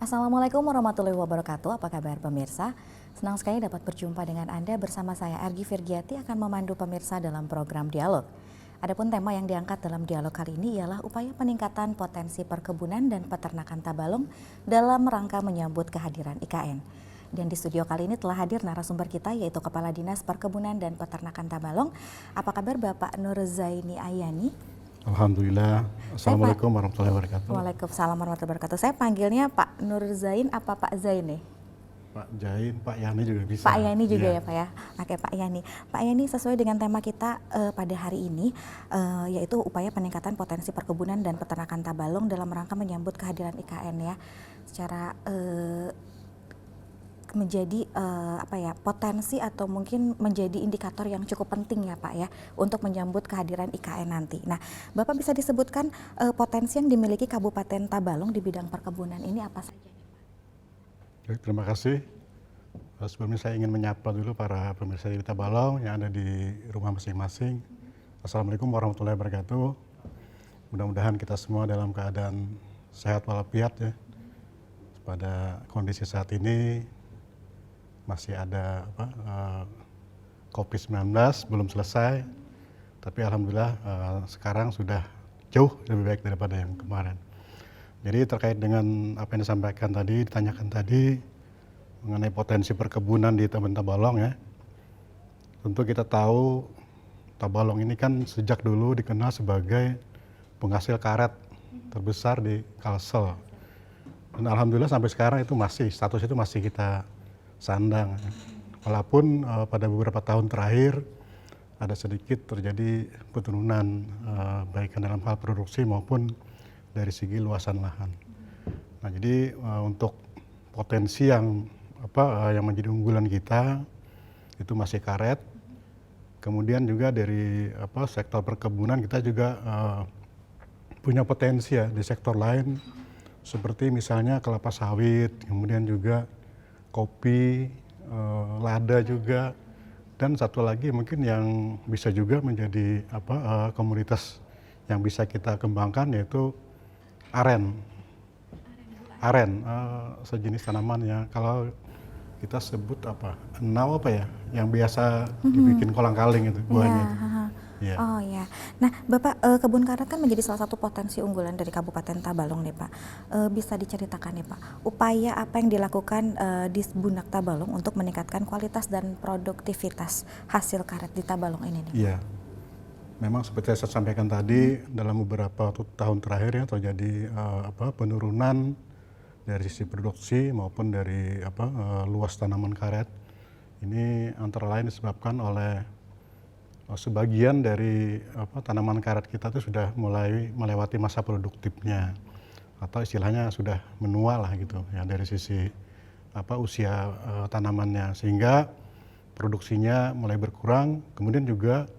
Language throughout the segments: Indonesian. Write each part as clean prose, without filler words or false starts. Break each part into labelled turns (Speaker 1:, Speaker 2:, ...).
Speaker 1: Assalamualaikum warahmatullahi wabarakatuh. Apa kabar pemirsa? Senang sekali dapat berjumpa dengan Anda. Bersama saya Argi Virgiati akan memandu pemirsa dalam program dialog. Adapun tema yang diangkat dalam dialog kali ini ialah upaya peningkatan potensi perkebunan dan peternakan Tabalong dalam rangka menyambut kehadiran IKN. Dan di studio kali ini telah hadir narasumber kita, yaitu Kepala Dinas Perkebunan dan Peternakan Tabalong. Apa kabar Bapak Nurzaini Ayani?
Speaker 2: Alhamdulillah. Assalamualaikum warahmatullahi wabarakatuh.
Speaker 1: Waalaikumsalam warahmatullahi wabarakatuh. Saya panggilnya Pak Nurzain apa Pak Zain nih?
Speaker 2: Pak Jain, Pak Yani juga bisa.
Speaker 1: Pak Yani juga ya Pak ya. Oke Pak Yani. Pak Yani, sesuai dengan tema kita pada hari ini, yaitu upaya peningkatan potensi perkebunan dan peternakan Tabalong dalam rangka menyambut kehadiran IKN ya. Secara menjadi potensi atau mungkin menjadi indikator yang cukup penting ya Pak ya untuk menyambut kehadiran IKN nanti. Nah, Bapak bisa disebutkan potensi yang dimiliki Kabupaten Tabalong di bidang perkebunan ini apa saja nih Pak?
Speaker 2: Baik, terima kasih. Sebelumnya saya ingin menyapa dulu para pemirsa di Tabalong yang ada di rumah masing-masing. Assalamualaikum warahmatullahi wabarakatuh. Mudah-mudahan kita semua dalam keadaan sehat walafiat ya. Pada kondisi saat ini masih ada COVID-19 belum selesai, tapi alhamdulillah sekarang sudah jauh lebih baik daripada yang kemarin. Jadi terkait dengan apa yang disampaikan tadi, ditanyakan tadi mengenai potensi perkebunan di Tabalong ya. Tentu kita tahu Tabalong ini kan sejak dulu dikenal sebagai penghasil karet terbesar di Kalsel. Dan alhamdulillah sampai sekarang itu status itu masih kita sandang. Walaupun pada beberapa tahun terakhir ada sedikit terjadi penurunan baik dalam hal produksi maupun dari segi luasan lahan. Nah, jadi untuk potensi yang menjadi unggulan kita itu masih karet. Kemudian juga dari sektor perkebunan kita juga punya potensi ya di sektor lain seperti misalnya kelapa sawit, kemudian juga kopi, lada juga, dan satu lagi mungkin yang bisa juga menjadi komoditas yang bisa kita kembangkan yaitu aren. Sejenis tanaman ya, kalau kita sebut enau yang biasa dibikin kolang-kaling itu buahnya.
Speaker 1: Ya. Oh ya. Nah, Bapak, kebun karet kan menjadi salah satu potensi unggulan dari Kabupaten Tabalong nih Pak. Bisa diceritakan nih Pak, upaya apa yang dilakukan di Bunak Tabalong untuk meningkatkan kualitas dan produktivitas hasil karet di Tabalong ini nih?
Speaker 2: Iya. Memang seperti saya sampaikan tadi, dalam beberapa tahun terakhir ya terjadi penurunan dari sisi produksi maupun dari luas tanaman karet. Ini antara lain disebabkan oleh sebagian dari tanaman karet kita itu sudah mulai melewati masa produktifnya atau istilahnya sudah menua lah gitu ya dari sisi usia tanamannya, sehingga produksinya mulai berkurang. Kemudian juga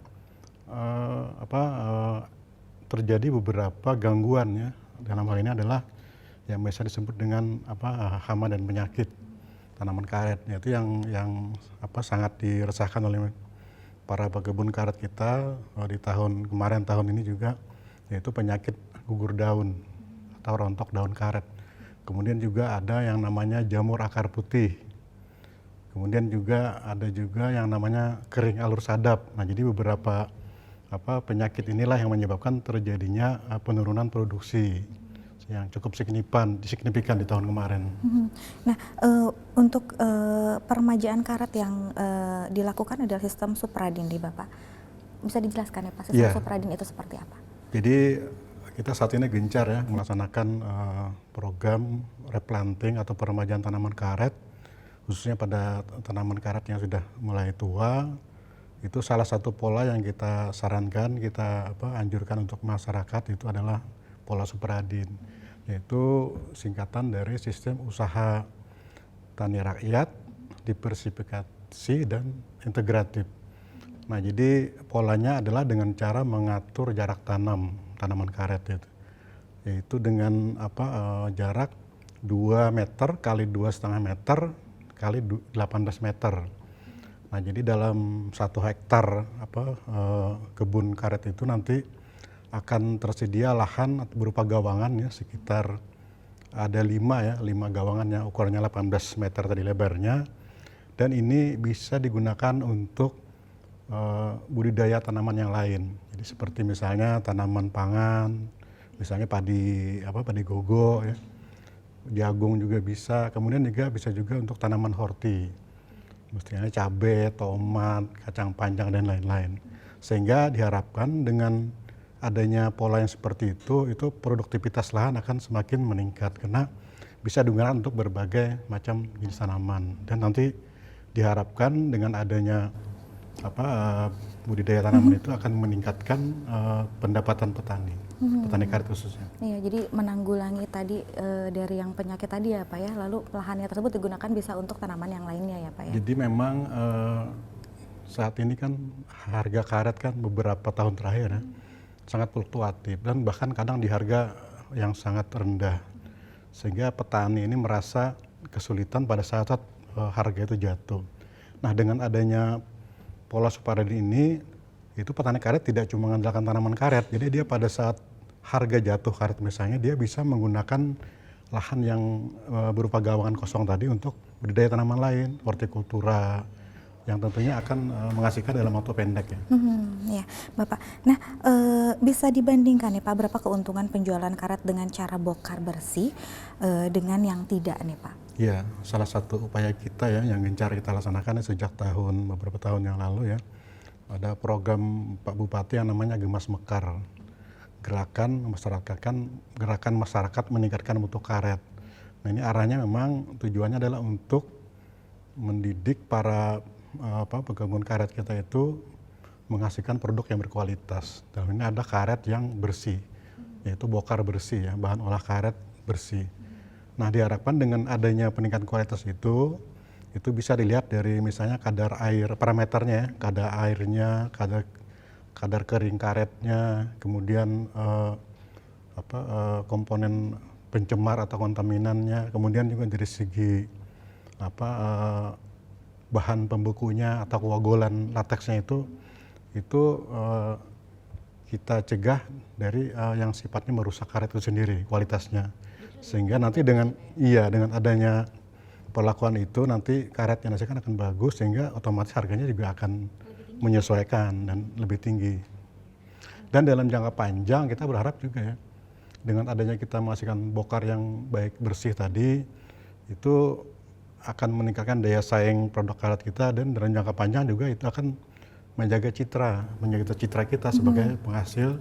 Speaker 2: terjadi beberapa gangguan ya, dalam hal ini adalah yang biasa disebut dengan hama dan penyakit tanaman karet, yaitu yang sangat diresahkan oleh para pekebun karet kita di tahun ini juga, yaitu penyakit gugur daun atau rontok daun karet. Kemudian juga ada yang namanya jamur akar putih. Kemudian juga ada yang namanya kering alur sadap. Nah, jadi beberapa penyakit inilah yang menyebabkan terjadinya penurunan produksi yang cukup signifikan di tahun kemarin.
Speaker 1: Nah, untuk peremajaan karet yang dilakukan adalah sistem supradin di Bapak. Bisa dijelaskan ya Pak, sistem supradin itu seperti apa?
Speaker 2: Jadi kita saat ini gencar ya melaksanakan program replanting atau peremajaan tanaman karet, khususnya pada tanaman karet yang sudah mulai tua. Itu salah satu pola yang kita sarankan, kita anjurkan untuk masyarakat, itu adalah pola supradin, yaitu singkatan dari sistem usaha tani rakyat, diversifikasi dan integratif. Nah, jadi polanya adalah dengan cara mengatur jarak tanam tanaman karet yaitu dengan jarak 2 meter kali 2,5 meter kali 18 meter. Nah, jadi dalam 1 hektar kebun karet itu nanti akan tersedia lahan berupa gawangan ya sekitar ada 5 gawangan yang ukurannya 18 meter tadi lebarnya, dan ini bisa digunakan untuk budidaya tanaman yang lain. Jadi seperti misalnya tanaman pangan, misalnya padi gogo ya, jagung juga bisa, kemudian juga bisa juga untuk tanaman horti, misalnya cabai, tomat, kacang panjang dan lain-lain. Sehingga diharapkan dengan adanya pola yang seperti itu produktivitas lahan akan semakin meningkat karena bisa digunakan untuk berbagai macam jenis tanaman, dan nanti diharapkan dengan adanya budidaya tanaman itu akan meningkatkan pendapatan petani karet khususnya.
Speaker 1: Iya, jadi menanggulangi tadi dari yang penyakit tadi ya Pak ya, lalu lahannya tersebut digunakan bisa untuk tanaman yang lainnya ya Pak ya.
Speaker 2: Jadi memang saat ini kan harga karet kan beberapa tahun terakhir ya, sangat fluktuatif dan bahkan kadang di harga yang sangat rendah, sehingga petani ini merasa kesulitan pada saat harga itu jatuh. Nah, dengan adanya pola Suparadi ini, itu petani karet tidak cuma mengandalkan tanaman karet, jadi dia pada saat harga jatuh karet misalnya, dia bisa menggunakan lahan yang berupa gawangan kosong tadi untuk budidaya tanaman lain, hortikultura, yang tentunya akan menghasilkan dalam waktu pendek ya.
Speaker 1: Ya, Bapak. Nah, bisa dibandingkan nih Pak, berapa keuntungan penjualan karet dengan cara bokar bersih dengan yang tidak nih Pak?
Speaker 2: Ya, salah satu upaya kita ya yang gencar kita laksanakan sejak beberapa tahun yang lalu ya, ada program Pak Bupati yang namanya Gemas Mekar, gerakan masyarakat meningkatkan mutu karet. Nah, ini arahnya memang tujuannya adalah untuk mendidik para pekebun karet kita itu menghasilkan produk yang berkualitas. Dalam ini ada karet yang bersih, yaitu bokar bersih ya, bahan olah karet bersih. Nah, diharapkan dengan adanya peningkatan kualitas itu bisa dilihat dari misalnya kadar air, parameternya ya, kadar airnya, kadar kering karetnya, kemudian komponen pencemar atau kontaminannya, kemudian juga dari segi bahan pembekunya atau koagulan lateksnya itu kita cegah dari yang sifatnya merusak karet itu sendiri kualitasnya. Sehingga nanti dengan adanya perlakuan itu nanti karet yang dihasilkan akan bagus, sehingga otomatis harganya juga akan menyesuaikan dan lebih tinggi. Dan dalam jangka panjang kita berharap juga ya, dengan adanya kita menghasilkan bokar yang baik bersih tadi, itu akan meningkatkan daya saing produk karet kita, dan dalam jangka panjang juga itu akan menjaga citra kita sebagai penghasil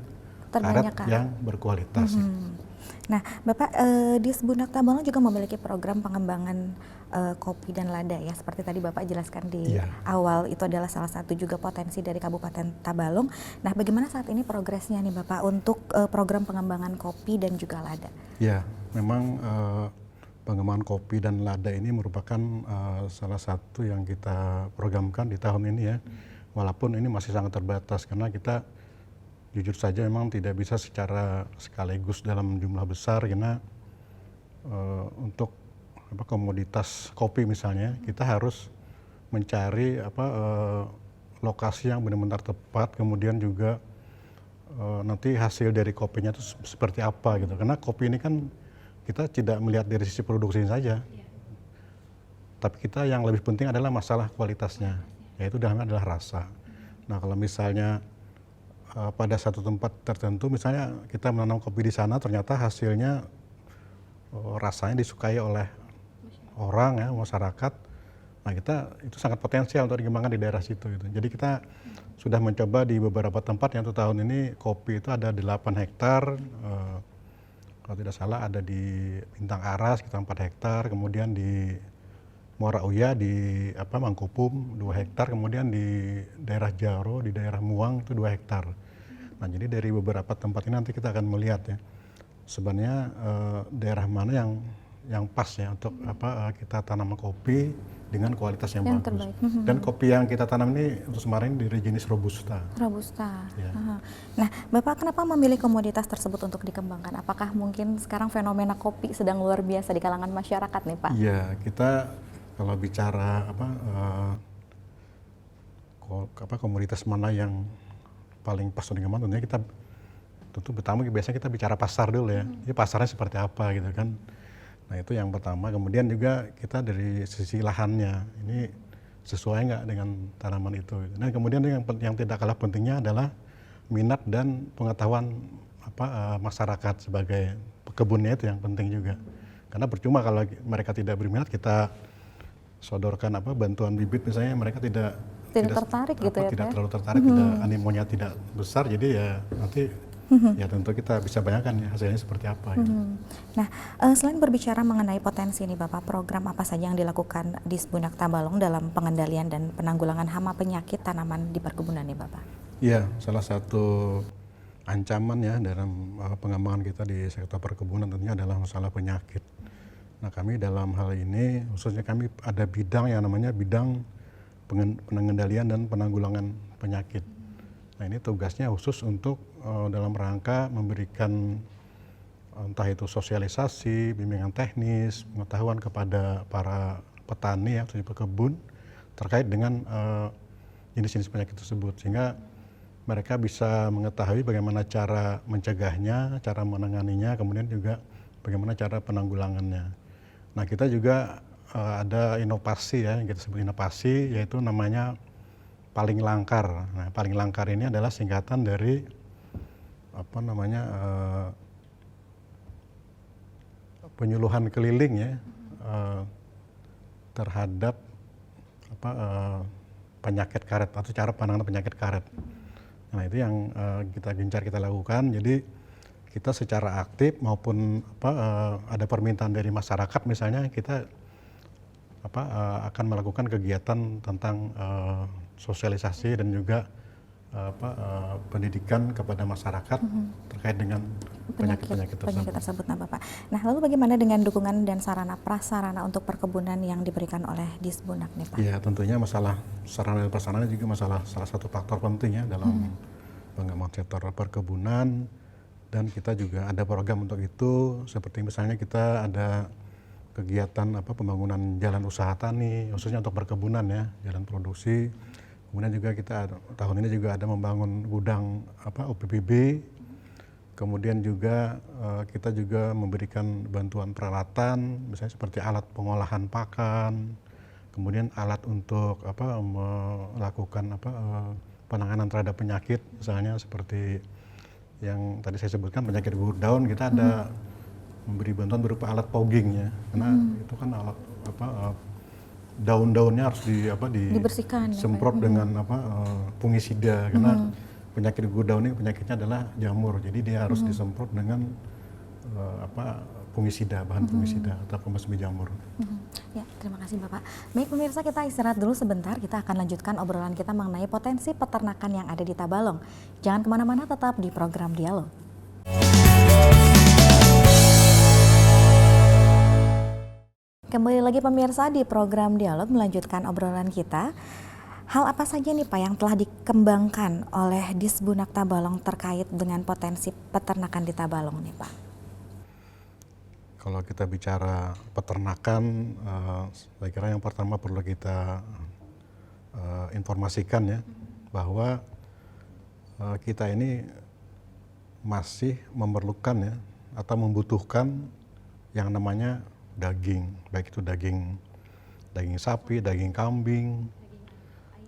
Speaker 2: karet yang berkualitas.
Speaker 1: Nah, Bapak di Sebunak Tabalong juga memiliki program pengembangan kopi dan lada ya, seperti tadi Bapak jelaskan di awal, itu adalah salah satu juga potensi dari Kabupaten Tabalong. Nah, bagaimana saat ini progresnya nih Bapak untuk program pengembangan kopi dan juga lada?
Speaker 2: Ya, memang pengembangan kopi dan lada ini merupakan salah satu yang kita programkan di tahun ini ya, walaupun ini masih sangat terbatas karena kita jujur saja memang tidak bisa secara sekaligus dalam jumlah besar, karena untuk komoditas kopi misalnya kita harus mencari lokasi yang benar-benar tepat, kemudian juga nanti hasil dari kopinya itu seperti apa gitu, karena kopi ini kan kita tidak melihat dari sisi produksi saja, tapi kita yang lebih penting adalah masalah kualitasnya, yaitu dalamnya adalah rasa. Nah, kalau misalnya pada satu tempat tertentu, misalnya kita menanam kopi di sana, ternyata hasilnya rasanya disukai oleh orang ya, masyarakat. Nah, itu sangat potensial untuk dikembangkan di daerah situ gitu. Jadi kita sudah mencoba di beberapa tempat yang untuk tahun ini kopi itu ada 8 hektar, kalau tidak salah ada di Bintang Aras sekitar 4 hektar, kemudian di Muara Uya di Mangkupum 2 hektar, kemudian di daerah Jaro, di daerah Muang itu 2 hektar. Nah, jadi dari beberapa tempat ini nanti kita akan melihat ya, sebenarnya daerah mana yang pas ya untuk kita tanam kopi dengan kualitas yang bagus.
Speaker 1: Terbaik.
Speaker 2: Dan kopi yang kita tanam ini untuk kemarin dari jenis Robusta.
Speaker 1: Robusta.
Speaker 2: Ya.
Speaker 1: Nah, Bapak kenapa memilih komoditas tersebut untuk dikembangkan? Apakah mungkin sekarang fenomena kopi sedang luar biasa di kalangan masyarakat nih Pak?
Speaker 2: Iya, kita kalau bicara komoditas mana yang paling pas untuk dikembangkan, tentunya kita pertama biasanya kita bicara pasar dulu ya. Jadi pasarnya seperti apa gitu kan. Nah itu yang pertama. Kemudian juga kita dari sisi lahannya, ini sesuai nggak dengan tanaman itu. Dan kemudian yang tidak kalah pentingnya adalah minat dan pengetahuan masyarakat sebagai pekebunnya, itu yang penting juga. Karena percuma kalau mereka tidak berminat, kita sodorkan bantuan bibit misalnya, mereka tidak
Speaker 1: tertarik gitu ya,
Speaker 2: tidak
Speaker 1: Pak?
Speaker 2: terlalu tertarik, tidak, animonya tidak besar, jadi ya nanti ya tentu kita bisa bayangkan ya hasilnya seperti apa. Ya.
Speaker 1: Nah, selain berbicara mengenai potensi ini Bapak, program apa saja yang dilakukan di Disbunak Tabalong dalam pengendalian dan penanggulangan hama penyakit tanaman di perkebunan nih Bapak?
Speaker 2: Iya, salah satu ancaman ya dalam pengembangan kita di sektor perkebunan tentunya adalah masalah penyakit. Nah kami dalam hal ini, khususnya kami ada bidang yang namanya bidang pengendalian dan penanggulangan penyakit. Nah ini tugasnya khusus untuk dalam rangka memberikan entah itu sosialisasi, bimbingan teknis, pengetahuan kepada para petani ya, pekebun terkait dengan jenis-jenis penyakit tersebut, sehingga mereka bisa mengetahui bagaimana cara mencegahnya, cara menanganinya, kemudian juga bagaimana cara penanggulangannya. Nah kita juga ada inovasi ya, yang kita sebut inovasi, yaitu namanya paling langkar. Nah paling langkar ini adalah singkatan dari penyuluhan keliling ya terhadap penyakit karet atau cara penanganan penyakit karet. Nah itu yang kita gencar kita lakukan. Jadi kita secara aktif maupun ada permintaan dari masyarakat misalnya, kita akan melakukan kegiatan tentang sosialisasi dan juga pendidikan kepada masyarakat terkait dengan penyakit tersebut.
Speaker 1: Nah, Bapak. Nah, lalu bagaimana dengan dukungan dan sarana prasarana untuk perkebunan yang diberikan oleh Disbunak nih, Pak?
Speaker 2: Ya, tentunya masalah sarana dan prasarana juga salah satu faktor penting ya dalam pengembangan sektor perkebunan, dan kita juga ada program untuk itu, seperti misalnya kita ada kegiatan pembangunan jalan usaha tani khususnya untuk perkebunan ya, jalan produksi. Kemudian juga kita tahun ini juga ada membangun gudang OPPB. Kemudian juga kita juga memberikan bantuan peralatan, misalnya seperti alat pengolahan pakan, kemudian alat untuk melakukan penanganan terhadap penyakit, misalnya seperti yang tadi saya sebutkan penyakit gugur daun, kita ada memberi bantuan berupa alat fogging ya, karena itu kan alat daun-daunnya harus
Speaker 1: dibersihkan,
Speaker 2: disemprot dengan fungisida, karena penyakit gugur daun ini penyakitnya adalah jamur, jadi dia harus disemprot dengan fungisida, bahan fungisida atau pembasmi jamur.
Speaker 1: Ya, terima kasih Bapak. Baik pemirsa, kita istirahat dulu sebentar, kita akan lanjutkan obrolan kita mengenai potensi peternakan yang ada di Tabalong. Jangan kemana-mana, tetap di program Dialog. Kembali lagi pemirsa di program Dialog, melanjutkan obrolan kita. Hal apa saja nih Pak yang telah dikembangkan oleh Disbunak Tabalong terkait dengan potensi peternakan di Tabalong nih Pak?
Speaker 2: Kalau kita bicara peternakan, saya kira yang pertama perlu kita informasikan ya, bahwa kita ini masih memerlukan ya, atau membutuhkan yang namanya daging, baik itu daging sapi, daging kambing.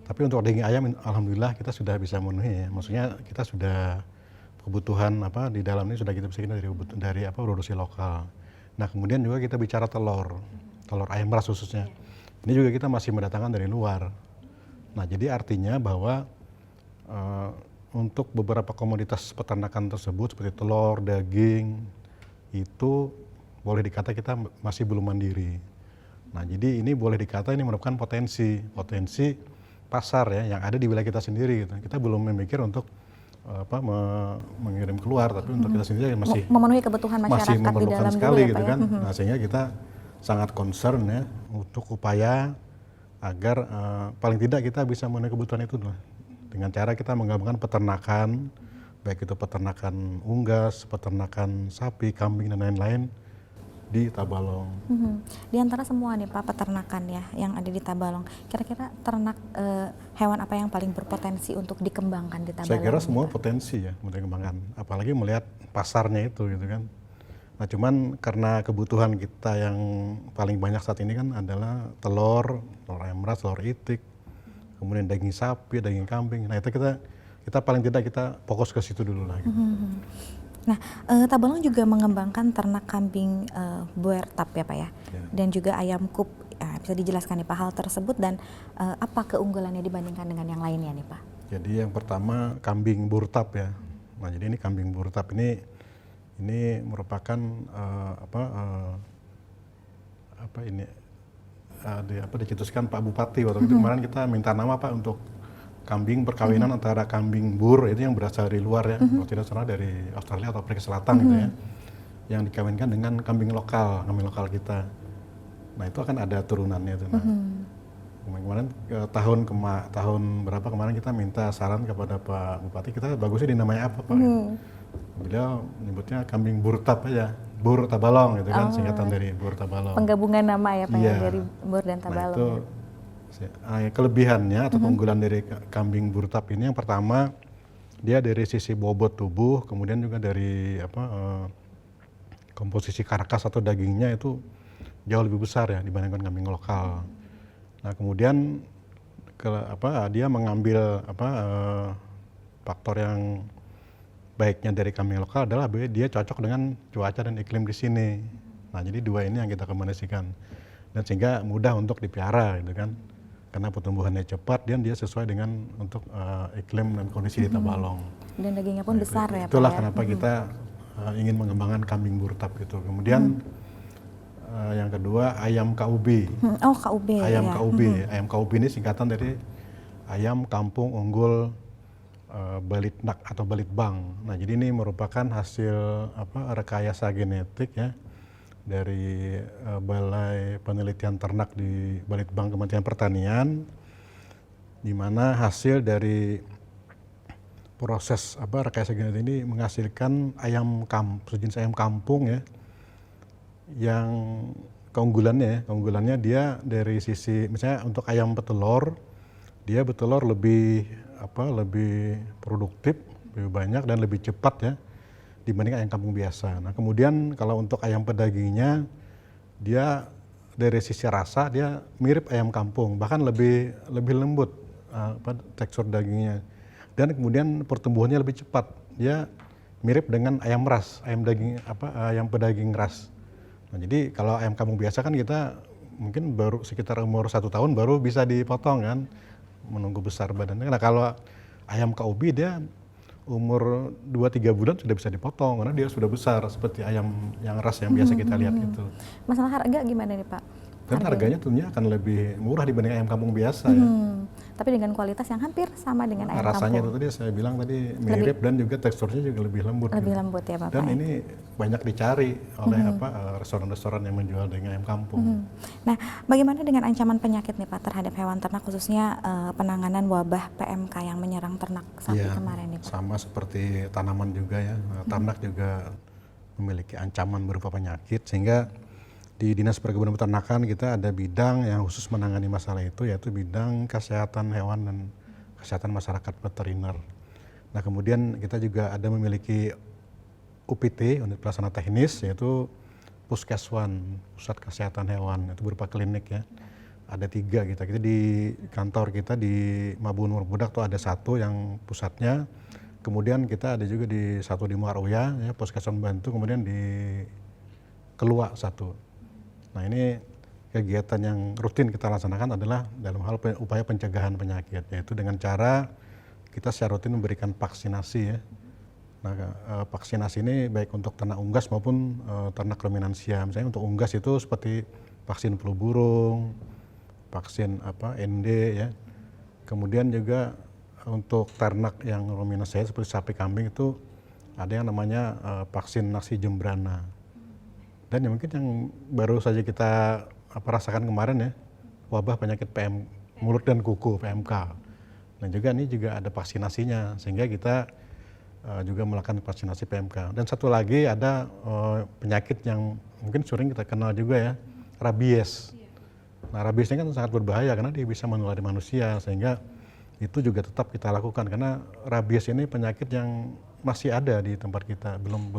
Speaker 2: Tapi untuk daging ayam, alhamdulillah kita sudah bisa memenuhi ya. Maksudnya kita sudah kebutuhan di dalam ini sudah kita bisa dari produksi lokal. Nah kemudian juga kita bicara telur ayam ras khususnya. Ini juga kita masih mendatangkan dari luar. Nah jadi artinya bahwa untuk beberapa komoditas peternakan tersebut seperti telur, daging, itu boleh dikata kita masih belum mandiri. Nah jadi ini boleh dikata ini merupakan potensi pasar ya yang ada di wilayah kita sendiri gitu. Kita belum memikir untuk mengirim keluar, tapi untuk kita sendiri masih
Speaker 1: memenuhi kebutuhan masyarakat di dalam
Speaker 2: sekali
Speaker 1: dulu ya,
Speaker 2: gitu
Speaker 1: Pak,
Speaker 2: kan.
Speaker 1: ya?
Speaker 2: Nah sehingga kita sangat concern ya untuk upaya agar paling tidak kita bisa memenuhi kebutuhan itu dengan cara kita menggabungkan peternakan, baik itu peternakan unggas, peternakan sapi, kambing dan lain-lain di Tabalong.
Speaker 1: Di antara semua nih Pak peternakan ya yang ada di Tabalong, kira-kira ternak hewan apa yang paling berpotensi untuk dikembangkan di Tabalong?
Speaker 2: Saya kira semua potensi ya untuk dikembangkan, apalagi melihat pasarnya itu gitu kan. Nah cuman karena kebutuhan kita yang paling banyak saat ini kan adalah telur ayam ras, telur itik, kemudian daging sapi, daging kambing. Nah itu kita paling tidak kita fokus ke situ dulu lah. Gitu.
Speaker 1: Nah, Tabalong juga mengembangkan ternak kambing Boertap ya Pak ya, dan juga ayam kup. Bisa dijelaskan nih Pak hal tersebut dan apa keunggulannya dibandingkan dengan yang lainnya nih Pak?
Speaker 2: Jadi yang pertama kambing Boertap ya. Nah jadi ini kambing Boertap ini merupakan dicetuskan Pak Bupati waktu itu kemarin kita minta nama Pak untuk kambing perkawinan antara kambing Boer itu yang berasal dari luar ya, kalau tidak salah dari Australia atau Afrika Selatan gitu ya, yang dikawinkan dengan kambing lokal kita. Nah itu akan ada turunannya itu. Nah, kemarin tahun berapa kemarin kita minta saran kepada Pak Bupati, kita bagusnya dinamai apa Pak? Beliau menyebutnya kambing Boertap aja, Boer Tabalong gitu kan, singkatan dari Boer Tabalong.
Speaker 1: Penggabungan nama ya Pak ya, dari Boer dan Tabalong.
Speaker 2: Nah, itu kelebihannya atau keunggulan dari kambing Boertap ini yang pertama dia dari sisi bobot tubuh, kemudian juga dari komposisi karkas atau dagingnya itu jauh lebih besar ya dibandingkan kambing lokal. Nah kemudian dia mengambil faktor yang baiknya dari kambing lokal adalah dia cocok dengan cuaca dan iklim di sini. Nah jadi dua ini yang kita kombinasikan dan sehingga mudah untuk dipelihara gitu kan, karena pertumbuhannya cepat dan dia sesuai dengan untuk iklim dan kondisi di Tabalong.
Speaker 1: Dan dagingnya pun besar ya Pak.
Speaker 2: Itulah kenapa kita ingin mengembangkan kambing Boertap gitu. Kemudian yang kedua ayam KUB.
Speaker 1: KUB.
Speaker 2: Ayam
Speaker 1: ya.
Speaker 2: KUB. Ayam KUB ini singkatan dari ayam kampung unggul Balitnak atau Balitbang. Nah, jadi ini merupakan hasil rekayasa genetik ya dari Balai Penelitian Ternak di Balitbang Kementerian Pertanian, di mana hasil dari proses rekayasa genetik ini menghasilkan sejenis ayam kampung ya, yang keunggulannya dia dari sisi misalnya untuk ayam petelur, dia bertelur lebih produktif, lebih banyak dan lebih cepat ya dibanding ayam kampung biasa. Nah kemudian kalau untuk ayam pedagingnya, dia dari sisi rasa dia mirip ayam kampung, bahkan lebih lembut tekstur dagingnya, dan kemudian pertumbuhannya lebih cepat. Dia mirip dengan ayam ras, ayam pedaging ras. Nah jadi kalau ayam kampung biasa kan kita mungkin baru sekitar umur 1 tahun baru bisa dipotong kan, menunggu besar badannya. Nah kalau ayam KUB dia umur 2-3 bulan sudah bisa dipotong karena dia sudah besar seperti ayam yang ras yang biasa kita lihat itu.
Speaker 1: Masalah harga gimana nih Pak?
Speaker 2: Dan harganya tentunya akan lebih murah dibanding ayam kampung biasa ya.
Speaker 1: Tapi dengan kualitas yang hampir sama dengan ayam
Speaker 2: rasanya
Speaker 1: kampung.
Speaker 2: itu tadi saya bilang tadi mirip dan juga teksturnya juga lebih lembut.
Speaker 1: Lebih lembut ya Bapak.
Speaker 2: Dan ini banyak dicari oleh restoran-restoran yang menjual dengan ayam kampung.
Speaker 1: Nah, bagaimana dengan ancaman penyakit nih Pak terhadap hewan ternak, khususnya penanganan wabah PMK yang menyerang ternak sapi kemarin nih Pak?
Speaker 2: Sama seperti tanaman juga ya, ternak juga memiliki ancaman berupa penyakit, sehingga di Dinas Perkebunan Peternakan kita ada bidang yang khusus menangani masalah itu, yaitu bidang kesehatan hewan dan kesehatan masyarakat veteriner. Nah kemudian kita juga ada memiliki UPT, unit pelaksana teknis, yaitu Puskeswan, Pusat Kesehatan Hewan, itu berupa klinik ya. Ada 3 kita di kantor kita di Mabun Budak tuh ada 1 yang pusatnya, kemudian kita ada juga di 1 di Muaruya ya, Puskeswan Bantu, kemudian di Kelua 1. Nah ini kegiatan yang rutin kita laksanakan adalah dalam hal upaya pencegahan penyakit, yaitu dengan cara kita secara rutin memberikan vaksinasi ya. Nah vaksinasi ini baik untuk ternak unggas maupun ternak ruminansia. Misalnya untuk unggas itu seperti vaksin flu burung, vaksin ND ya. Kemudian juga untuk ternak yang ruminansia seperti sapi kambing itu ada yang namanya vaksinasi jembrana. Dan yang mungkin yang baru saja kita rasakan kemarin ya, wabah penyakit mulut dan kuku PMK. Dan juga ini juga ada vaksinasinya, sehingga kita juga melakukan vaksinasi PMK. Dan satu lagi ada penyakit yang mungkin sering kita kenal juga ya, rabies. Nah rabies ini kan sangat berbahaya karena dia bisa menulari manusia, sehingga itu juga tetap kita lakukan karena rabies ini penyakit yang masih ada di tempat kita, belum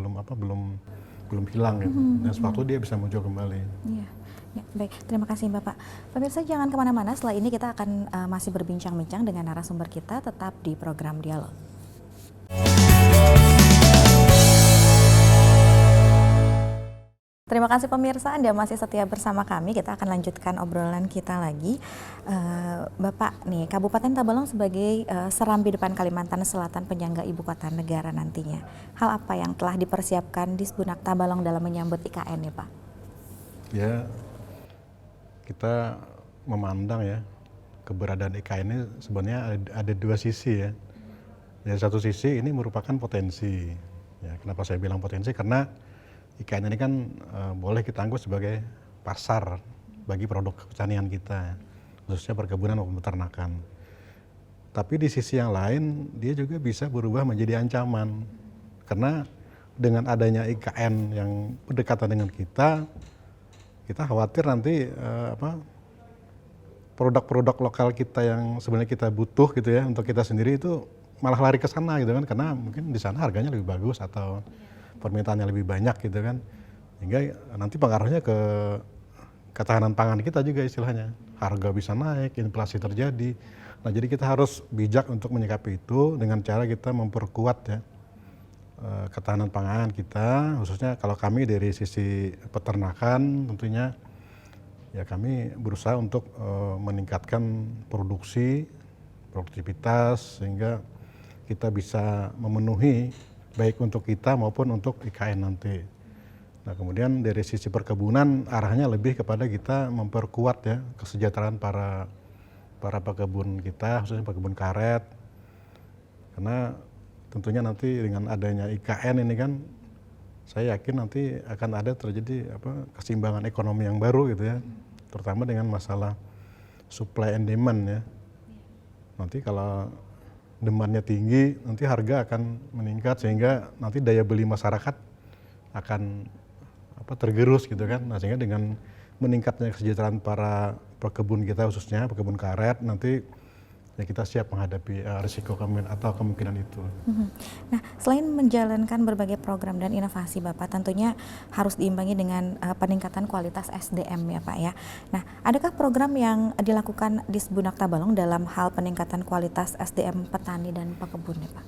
Speaker 2: belum hilang gitu. Dan sewaktu dia bisa muncul kembali.
Speaker 1: Iya. Ya, baik, terima kasih Bapak. Pemirsa jangan kemana-mana, setelah ini kita akan masih berbincang-bincang dengan narasumber kita, tetap di program Dialog. Terima kasih pemirsa, Anda masih setia bersama kami. Kita akan lanjutkan obrolan kita lagi. Bapak, nih Kabupaten Tabalong sebagai Serambi Depan Kalimantan Selatan penyangga ibu kota negara nantinya. Hal apa yang telah dipersiapkan Disbunak Tabalong dalam menyambut IKN nih Pak?
Speaker 2: Ya, kita memandang ya keberadaan IKN ini sebenarnya ada dua sisi ya. Dari satu sisi ini merupakan potensi. Ya, kenapa saya bilang potensi? Karena IKN ini kan boleh kita anggap sebagai pasar bagi produk pertanian kita, khususnya perkebunan maupun peternakan. Tapi di sisi yang lain, dia juga bisa berubah menjadi ancaman. Karena dengan adanya IKN yang berdekatan dengan kita khawatir nanti produk-produk lokal kita yang sebenarnya kita butuh gitu ya untuk kita sendiri itu malah lari ke sana gitu kan, karena mungkin di sana harganya lebih bagus atau permintaannya lebih banyak gitu kan, sehingga nanti pengaruhnya ke ketahanan pangan kita juga istilahnya, harga bisa naik, inflasi terjadi. Nah jadi kita harus bijak untuk menyikapi itu dengan cara kita memperkuat ya ketahanan pangan kita, khususnya kalau kami dari sisi peternakan tentunya ya kami berusaha untuk meningkatkan produktivitas sehingga kita bisa memenuhi baik untuk kita maupun untuk IKN nanti. Nah kemudian dari sisi perkebunan arahnya lebih kepada kita memperkuat ya kesejahteraan para pekebun kita, khususnya pekebun karet. Karena tentunya nanti dengan adanya IKN ini kan saya yakin nanti akan ada terjadi keseimbangan ekonomi yang baru gitu ya. Terutama dengan masalah supply and demand ya. Nanti kalau demandnya tinggi, nanti harga akan meningkat sehingga nanti daya beli masyarakat akan tergerus gitu kan. Nah sehingga dengan meningkatnya kesejahteraan para pekebun kita khususnya pekebun karet nanti ya kita siap menghadapi risiko atau kemungkinan itu.
Speaker 1: Nah, selain menjalankan berbagai program dan inovasi Bapak, tentunya harus diimbangi dengan peningkatan kualitas SDM ya Pak ya. Nah, adakah program yang dilakukan Disbunak Tabalong dalam hal peningkatan kualitas SDM petani dan pekebun ya Pak?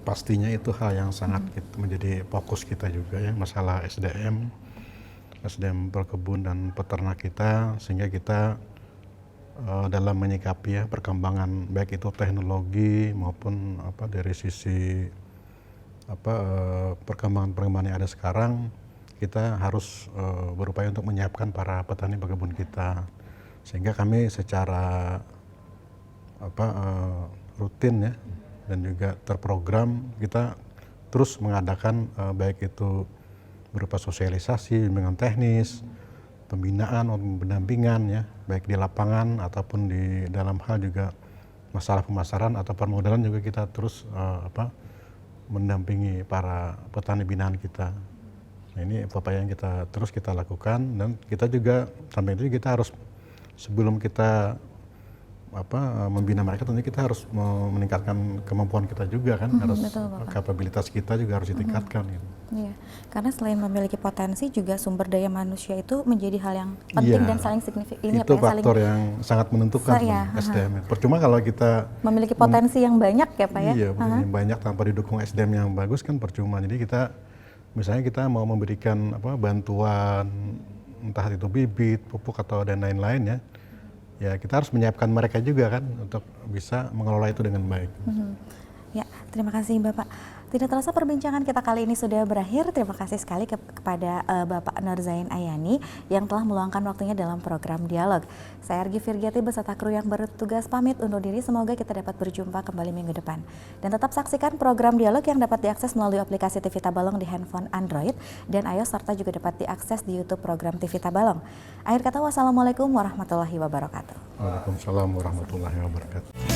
Speaker 2: Pastinya itu hal yang sangat menjadi fokus kita juga ya, masalah SDM perkebun dan peternak kita, sehingga kita dalam menyikapi ya perkembangan baik itu teknologi maupun dari sisi perkembangan yang ada sekarang, kita harus berupaya untuk menyiapkan para petani pekebun kita, sehingga kami secara rutin ya dan juga terprogram kita terus mengadakan baik itu berupa sosialisasi, bimbingan teknis, pembinaan maupun pendampingan ya, baik di lapangan ataupun di dalam hal juga masalah pemasaran atau permodalan juga kita terus mendampingi para petani binaan kita. Nah ini upaya yang terus kita lakukan, dan kita juga sampai itu kita harus sebelum kita membina mereka tentunya kita harus meningkatkan kemampuan kita juga kan, harus kapabilitas kita juga harus ditingkatkan gitu.
Speaker 1: Iya, karena selain memiliki potensi juga sumber daya manusia itu menjadi hal yang penting dan saling signifikan.
Speaker 2: Itu faktor yang sangat menentukan SDM. Percuma kalau kita
Speaker 1: memiliki potensi yang banyak ya Pak ya.
Speaker 2: Iya, yang banyak tanpa didukung SDM yang bagus kan percuma. Jadi kita misalnya kita mau memberikan bantuan entah itu bibit, pupuk atau dan lain-lain ya kita harus menyiapkan mereka juga kan untuk bisa mengelola itu dengan baik.
Speaker 1: Ya, terima kasih Bapak. Tidak terasa perbincangan kita kali ini sudah berakhir. Terima kasih sekali kepada Bapak Nurzain Ayani yang telah meluangkan waktunya dalam program Dialog. Saya Ergi Firgiati beserta kru yang bertugas pamit undur diri. Semoga kita dapat berjumpa kembali minggu depan. Dan tetap saksikan program Dialog yang dapat diakses melalui aplikasi TV Tabalong di handphone Android dan iOS, serta juga dapat diakses di YouTube program TV Tabalong. Akhir kata, wassalamualaikum warahmatullahi wabarakatuh.
Speaker 2: Waalaikumsalam warahmatullahi wabarakatuh.